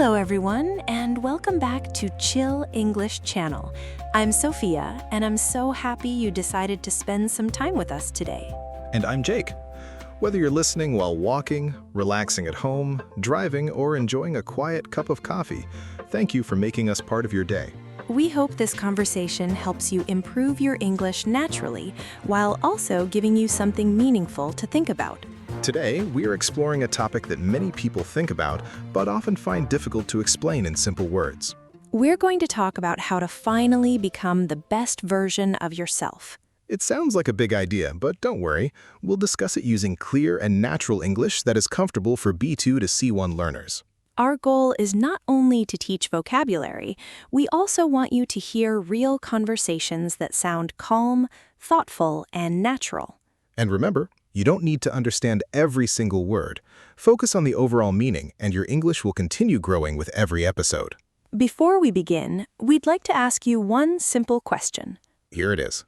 Hello everyone, and welcome back to Chill English Channel. I'm Sophia, and I'm so happy you decided to spend some time with us today. And I'm Jake. Whether you're listening while walking, relaxing at home, driving, or enjoying a quiet cup of coffee, thank you for making us part of your day. We hope this conversation helps you improve your English naturally, while also giving you something meaningful to think about. Today, we are exploring a topic that many people think about, but often find difficult to explain in simple words. We're going to talk about how to finally become the best version of yourself. It sounds like a big idea, but don't worry. We'll discuss it using clear and natural English that is comfortable for B2 to C1 learners. Our goal is not only to teach vocabulary, we also want you to hear real conversations that sound calm, thoughtful, and natural. And remember, you don't need to understand every single word. Focus on the overall meaning, and your English will continue growing with every episode. Before we begin, we'd like to ask you one simple question. Here it is.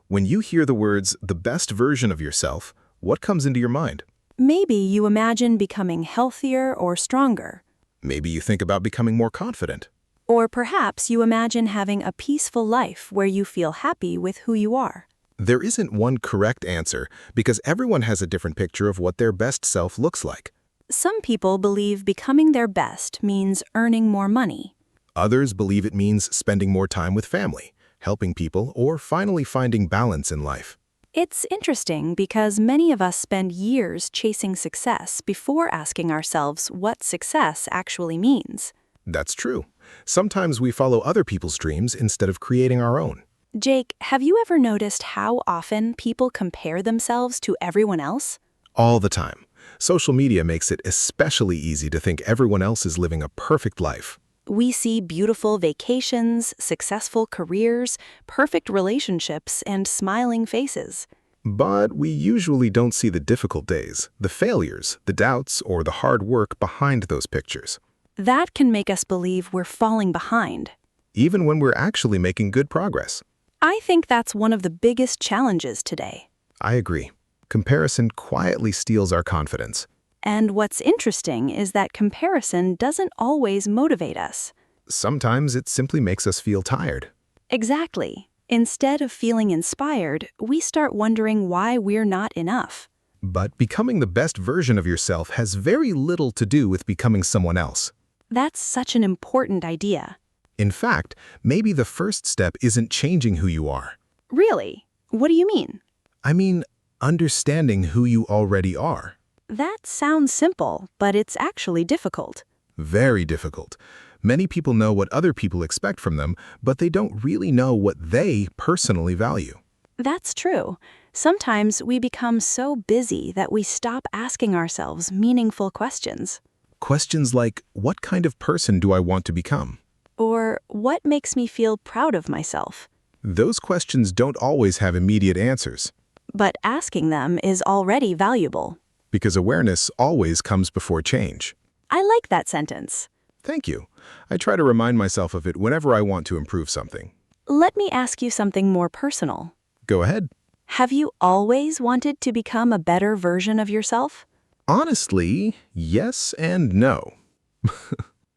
When you hear the words, the best version of yourself, what comes into your mind? Maybe you imagine becoming healthier or stronger. Maybe you think about becoming more confident. Or perhaps you imagine having a peaceful life where you feel happy with who you are. There isn't one correct answer because everyone has a different picture of what their best self looks like. Some people believe becoming their best means earning more money. Others believe it means spending more time with family, helping people, or finally finding balance in life. It's interesting because many of us spend years chasing success before asking ourselves what success actually means. That's true. Sometimes we follow other people's dreams instead of creating our own. Jake, have you ever noticed how often people compare themselves to everyone else? All the time. Social media makes it especially easy to think everyone else is living a perfect life. We see beautiful vacations, successful careers, perfect relationships, and smiling faces. But we usually don't see the difficult days, the failures, the doubts, or the hard work behind those pictures. That can make us believe we're falling behind. Even when we're actually making good progress. I think that's one of the biggest challenges today. I agree. Comparison quietly steals our confidence. And what's interesting is that comparison doesn't always motivate us. Sometimes it simply makes us feel tired. Exactly. Instead of feeling inspired, we start wondering why we're not enough. But becoming the best version of yourself has very little to do with becoming someone else. That's such an important idea. In fact, maybe the first step isn't changing who you are. Really? What do you mean? I mean, understanding who you already are. That sounds simple, but it's actually difficult. Very difficult. Many people know what other people expect from them, but they don't really know what they personally value. That's true. Sometimes we become so busy that we stop asking ourselves meaningful questions. Questions like, what kind of person do I want to become? Or, what makes me feel proud of myself? Those questions don't always have immediate answers. But asking them is already valuable. Because awareness always comes before change. I like that sentence. Thank you. I try to remind myself of it whenever I want to improve something. Let me ask you something more personal. Go ahead. Have you always wanted to become a better version of yourself? Honestly, yes and no.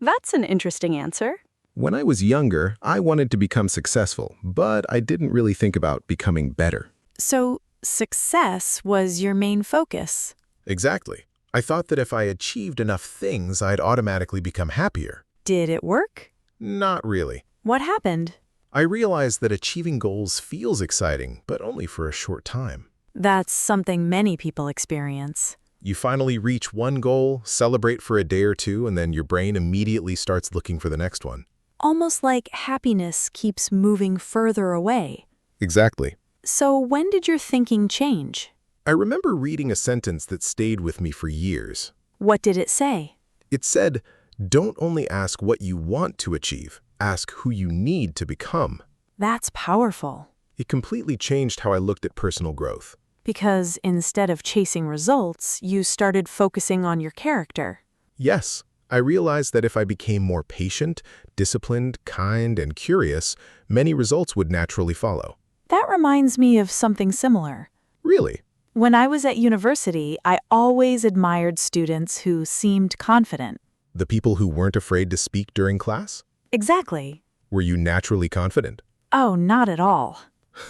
That's an interesting answer. When I was younger, I wanted to become successful, but I didn't really think about becoming better. So, success was your main focus. Exactly. I thought that if I achieved enough things, I'd automatically become happier. Did it work? Not really. What happened? I realized that achieving goals feels exciting, but only for a short time. That's something many people experience. You finally reach one goal, celebrate for a day or two, and then your brain immediately starts looking for the next one. Almost like happiness keeps moving further away. Exactly. So when did your thinking change? I remember reading a sentence that stayed with me for years. What did it say? It said, don't only ask what you want to achieve, ask who you need to become. That's powerful. It completely changed how I looked at personal growth. Because instead of chasing results, you started focusing on your character. Yes, I realized that if I became more patient, disciplined, kind, and curious, many results would naturally follow. That reminds me of something similar. Really? When I was at university, I always admired students who seemed confident. The people who weren't afraid to speak during class? Exactly. Were you naturally confident? Oh, not at all.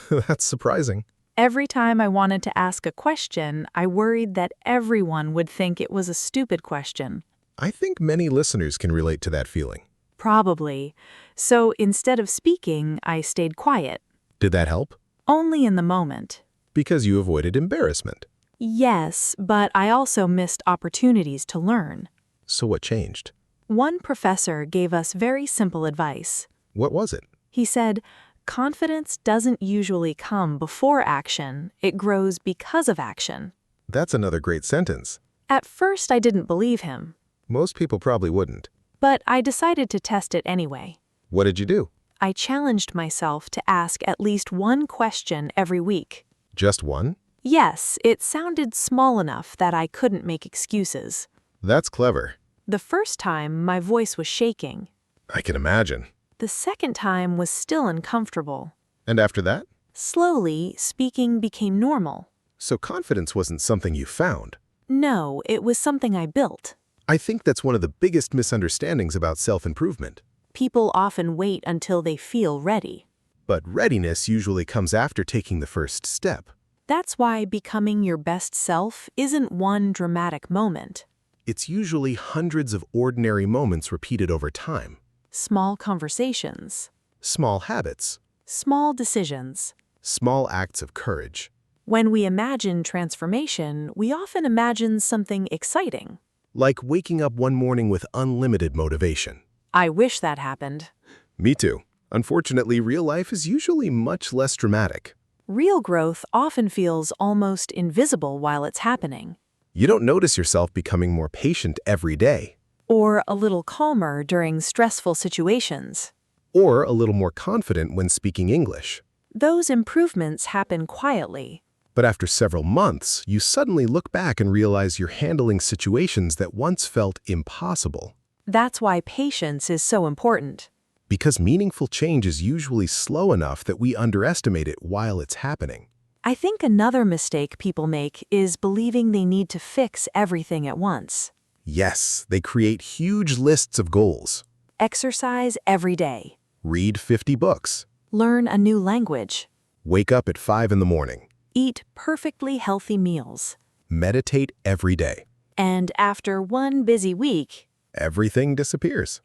That's surprising. Every time I wanted to ask a question, I worried that everyone would think it was a stupid question. I think many listeners can relate to that feeling. Probably. So instead of speaking, I stayed quiet. Did that help? Only in the moment. Because you avoided embarrassment. Yes, but I also missed opportunities to learn. So what changed? One professor gave us very simple advice. What was it? He said, confidence doesn't usually come before action, it grows because of action. That's another great sentence. At first, I didn't believe him, Most people probably wouldn't. but I decided to test it anyway. What did you do? I challenged myself to ask at least one question every week. Just one? Yes, it sounded small enough that I couldn't make excuses. That's clever. The first time, my voice was shaking. I can imagine. The second time was still uncomfortable. And after that? Slowly, speaking became normal. So confidence wasn't something you found. No, it was something I built. I think that's one of the biggest misunderstandings about self-improvement. People often wait until they feel ready. But readiness usually comes after taking the first step. That's why becoming your best self isn't one dramatic moment. It's usually hundreds of ordinary moments repeated over time. Small conversations. Small habits. Small decisions. Small acts of courage. When we imagine transformation, we often imagine something exciting. Like waking up one morning with unlimited motivation. I wish that happened. Me too. Unfortunately, real life is usually much less dramatic. Real growth often feels almost invisible while it's happening. You don't notice yourself becoming more patient every day. Or a little calmer during stressful situations. Or a little more confident when speaking English. Those improvements happen quietly. But after several months, you suddenly look back and realize you're handling situations that once felt impossible. That's why patience is so important. Because meaningful change is usually slow enough that we underestimate it while it's happening. I think another mistake people make is believing they need to fix everything at once. Yes, they create huge lists of goals. Exercise every day. Read 50 books. Learn a new language. Wake up at 5 in the morning. Eat perfectly healthy meals. Meditate every day. And after one busy week, Everything disappears.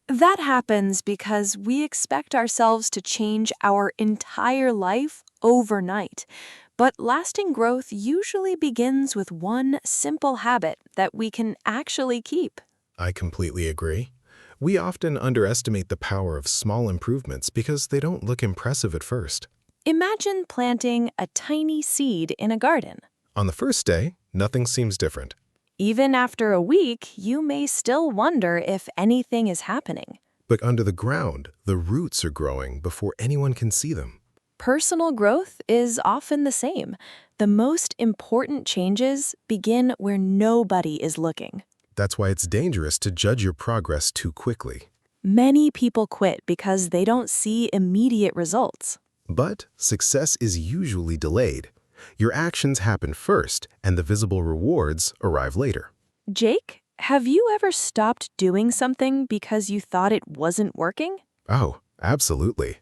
that happens because we expect ourselves to change our entire life overnight. But lasting growth usually begins with one simple habit that we can actually keep. I completely agree. We often underestimate the power of small improvements because they don't look impressive at first. Imagine planting a tiny seed in a garden. On the first day, nothing seems different. Even after a week, you may still wonder if anything is happening. But under the ground, the roots are growing before anyone can see them. Personal growth is often the same. The most important changes begin where nobody is looking. That's why it's dangerous to judge your progress too quickly. Many people quit because they don't see immediate results. But success is usually delayed. Your actions happen first, and the visible rewards arrive later. Jake, have you ever stopped doing something because you thought it wasn't working? Oh, absolutely.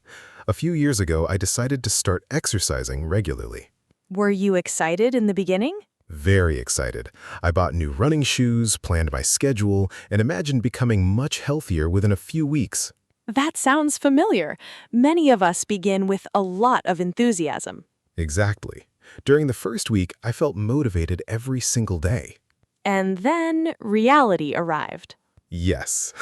A few years ago, I decided to start exercising regularly. Were you excited in the beginning? Very excited. I bought new running shoes, planned my schedule, and imagined becoming much healthier within a few weeks. That sounds familiar. Many of us begin with a lot of enthusiasm. Exactly. During the first week, I felt motivated every single day. And then reality arrived. Yes.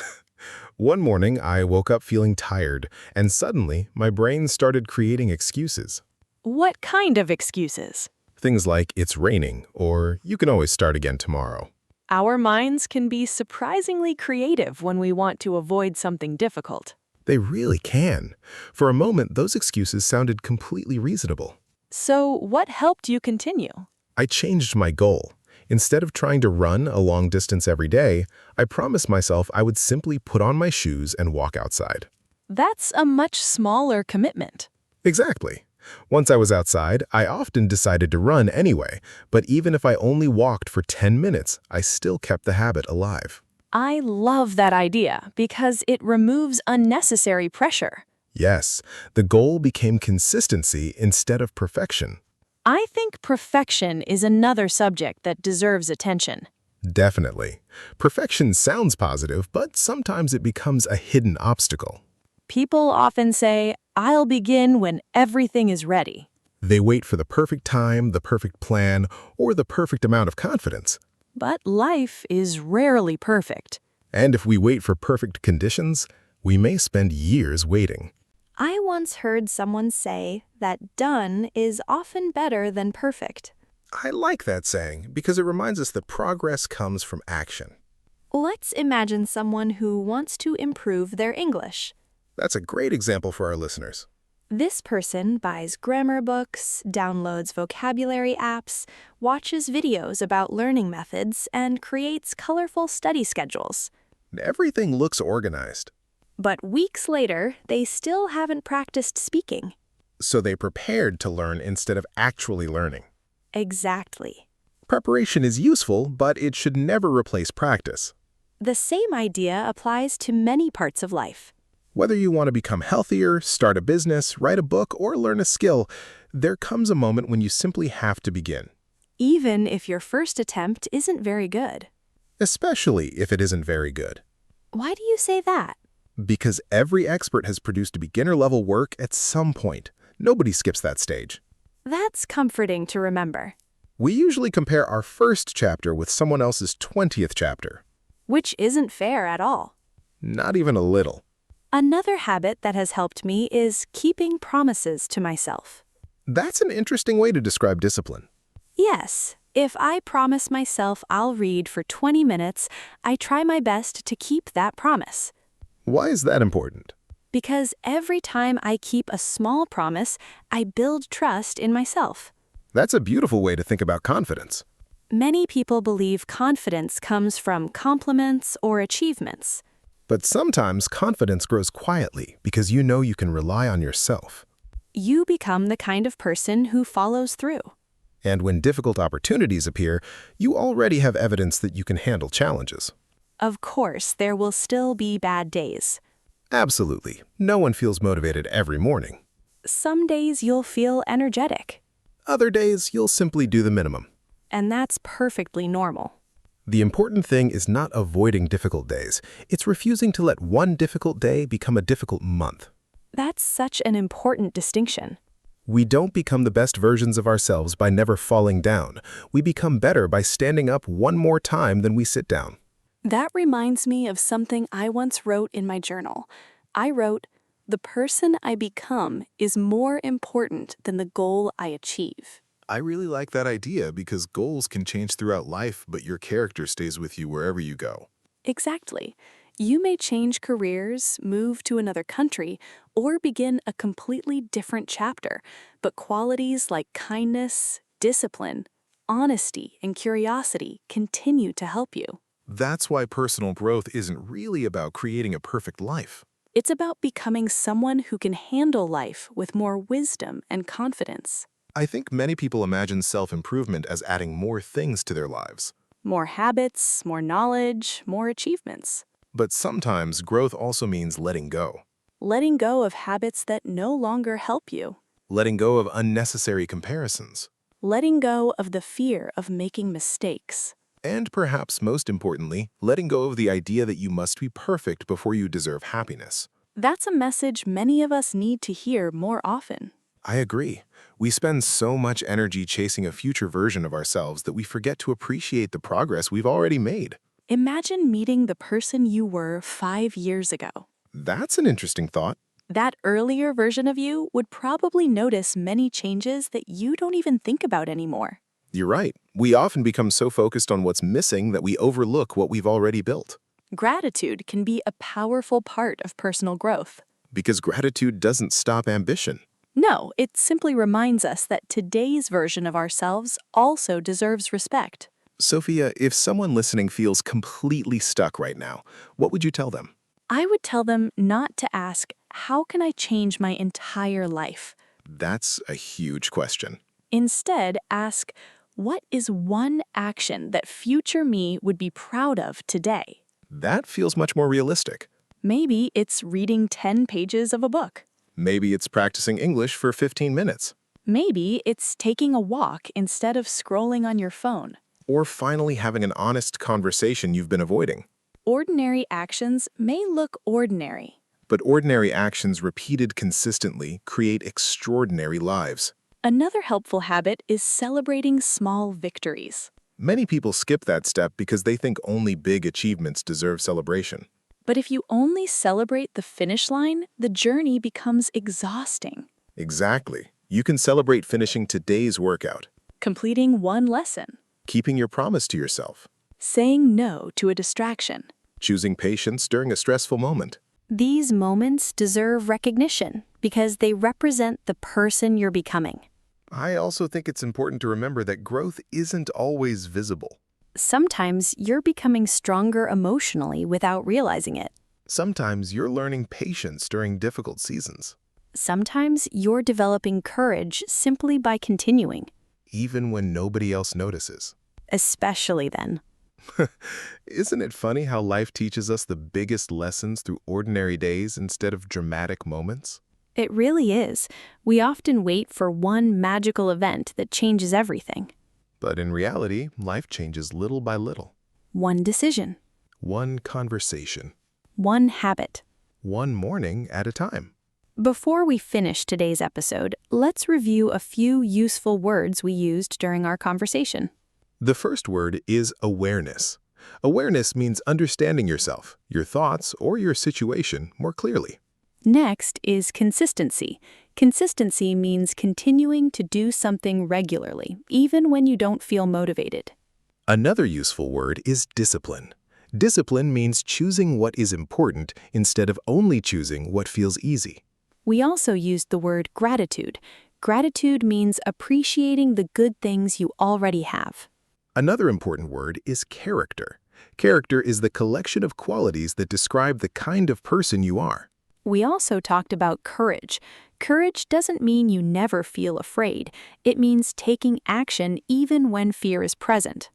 One morning, I woke up feeling tired, and suddenly, my brain started creating excuses. What kind of excuses? Things like, it's raining, or you can always start again tomorrow. Our minds can be surprisingly creative when we want to avoid something difficult. They really can. For a moment, those excuses sounded completely reasonable. So, what helped you continue? I changed my goal. Instead of trying to run a long distance every day, I promised myself I would simply put on my shoes and walk outside. That's a much smaller commitment. Exactly. Once I was outside, I often decided to run anyway, but even if I only walked for 10 minutes, I still kept the habit alive. I love that idea because it removes unnecessary pressure. Yes, the goal became consistency instead of perfection. I think perfection is another subject that deserves attention. Definitely. Perfection sounds positive, but sometimes it becomes a hidden obstacle. People often say, I'll begin when everything is ready. They wait for the perfect time, the perfect plan, or the perfect amount of confidence. But life is rarely perfect. And if we wait for perfect conditions, we may spend years waiting. I once heard someone say that done is often better than perfect. I like that saying because it reminds us that progress comes from action. Let's imagine someone who wants to improve their English. That's a great example for our listeners. This person buys grammar books, downloads vocabulary apps, watches videos about learning methods, and creates colorful study schedules. Everything looks organized, But weeks later, they still haven't practiced speaking. so they prepared to learn instead of actually learning. Exactly. Preparation is useful, but it should never replace practice. The same idea applies to many parts of life. Whether you want to become healthier, start a business, write a book, or learn a skill, there comes a moment when you simply have to begin. Even if your first attempt isn't very good. Especially if it isn't very good. Why do you say that? Because every expert has produced beginner-level work at some point. Nobody skips that stage. That's comforting to remember. We usually compare our first chapter with someone else's 20th chapter. Which isn't fair at all. Not even a little. Another habit that has helped me is keeping promises to myself. That's an interesting way to describe discipline. Yes, if I promise myself I'll read for 20 minutes, I try my best to keep that promise. Why is that important? Because every time I keep a small promise, I build trust in myself. That's a beautiful way to think about confidence. Many people believe confidence comes from compliments or achievements. But sometimes confidence grows quietly because you know you can rely on yourself. You become the kind of person who follows through. And when difficult opportunities appear, you already have evidence that you can handle challenges. Of course, there will still be bad days. Absolutely. No one feels motivated every morning. Some days you'll feel energetic, Other days, you'll simply do the minimum. and that's perfectly normal. The important thing is not avoiding difficult days. It's refusing to let one difficult day become a difficult month. That's such an important distinction. We don't become the best versions of ourselves by never falling down. We become better by standing up one more time than we sit down. That reminds me of something I once wrote in my journal. I wrote, "The person I become is more important than the goal I achieve." I really like that idea because goals can change throughout life, but your character stays with you wherever you go. Exactly. You may change careers, move to another country, or begin a completely different chapter, but qualities like kindness, discipline, honesty, and curiosity continue to help you. That's why personal growth isn't really about creating a perfect life. It's about becoming someone who can handle life with more wisdom and confidence. I think many people imagine self-improvement as adding more things to their lives. More habits, more knowledge, more achievements. But sometimes growth also means letting go. Letting go of habits that no longer help you. Letting go of unnecessary comparisons. Letting go of the fear of making mistakes. And perhaps most importantly, letting go of the idea that you must be perfect before you deserve happiness. That's a message many of us need to hear more often. I agree. We spend so much energy chasing a future version of ourselves that we forget to appreciate the progress we've already made. Imagine meeting the person you were 5 years ago. That's an interesting thought. That earlier version of you would probably notice many changes that you don't even think about anymore. You're right. We often become so focused on what's missing that we overlook what we've already built. Gratitude can be a powerful part of personal growth. Because gratitude doesn't stop ambition. No, it simply reminds us that today's version of ourselves also deserves respect. Sophia, if someone listening feels completely stuck right now, what would you tell them? I would tell them not to ask, how can I change my entire life? That's a huge question. Instead, ask, what is one action that future me would be proud of today? That feels much more realistic. Maybe it's reading 10 pages of a book. Maybe it's practicing English for 15 minutes. Maybe it's taking a walk instead of scrolling on your phone. Or finally having an honest conversation you've been avoiding. Ordinary actions may look ordinary. But ordinary actions repeated consistently create extraordinary lives. Another helpful habit is celebrating small victories. Many people skip that step because they think only big achievements deserve celebration. But if you only celebrate the finish line, the journey becomes exhausting. Exactly. You can celebrate finishing today's workout, Completing one lesson. keeping your promise to yourself, Saying no to a distraction. choosing patience during a stressful moment. These moments deserve recognition because they represent the person you're becoming. I also think it's important to remember that growth isn't always visible. Sometimes you're becoming stronger emotionally without realizing it. Sometimes you're learning patience during difficult seasons, Sometimes you're developing courage simply by continuing, even when nobody else notices. especially then. Isn't it funny how life teaches us the biggest lessons through ordinary days instead of dramatic moments? It really is. We often wait for one magical event that changes everything. But in reality, life changes little by little. One decision, One conversation, one habit. one morning at a time. Before we finish today's episode, let's review a few useful words we used during our conversation. The first word is awareness. Awareness means understanding yourself, your thoughts, or your situation more clearly. Next is consistency. Consistency means continuing to do something regularly, even when you don't feel motivated. Another useful word is discipline. Discipline means choosing what is important instead of only choosing what feels easy. We also used the word gratitude. Gratitude means appreciating the good things you already have. Another important word is character. Character is the collection of qualities that describe the kind of person you are. We also talked about courage. Courage doesn't mean you never feel afraid. It means taking action even when fear is present.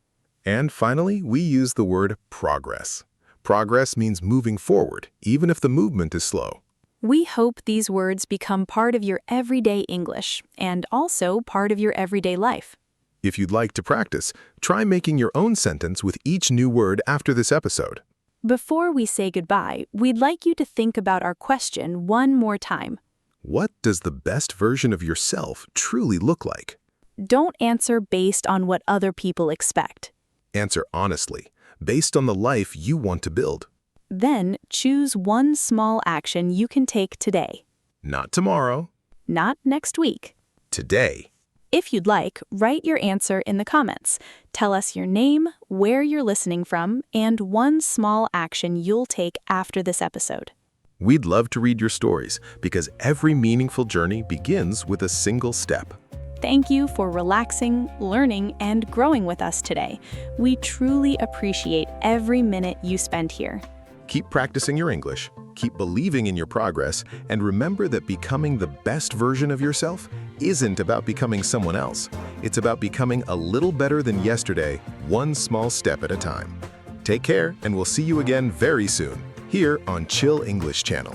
And finally, we use the word progress. Progress means moving forward, even if the movement is slow. We hope these words become part of your everyday English and also part of your everyday life. If you'd like to practice, try making your own sentence with each new word after this episode. Before we say goodbye, we'd like you to think about our question one more time. What does the best version of yourself truly look like? Don't answer based on what other people expect. Answer honestly, based on the life you want to build. Then choose one small action you can take today, Not tomorrow, not next week. today. If you'd like, write your answer in the comments. Tell us your name, where you're listening from, and one small action you'll take after this episode. We'd love to read your stories because every meaningful journey begins with a single step. Thank you for relaxing, learning, and growing with us today. We truly appreciate every minute you spend here. Keep practicing your English, keep believing in your progress, and remember that becoming the best version of yourself isn't about becoming someone else. It's about becoming a little better than yesterday, one small step at a time. Take care, and we'll see you again very soon, here on Chill English Channel.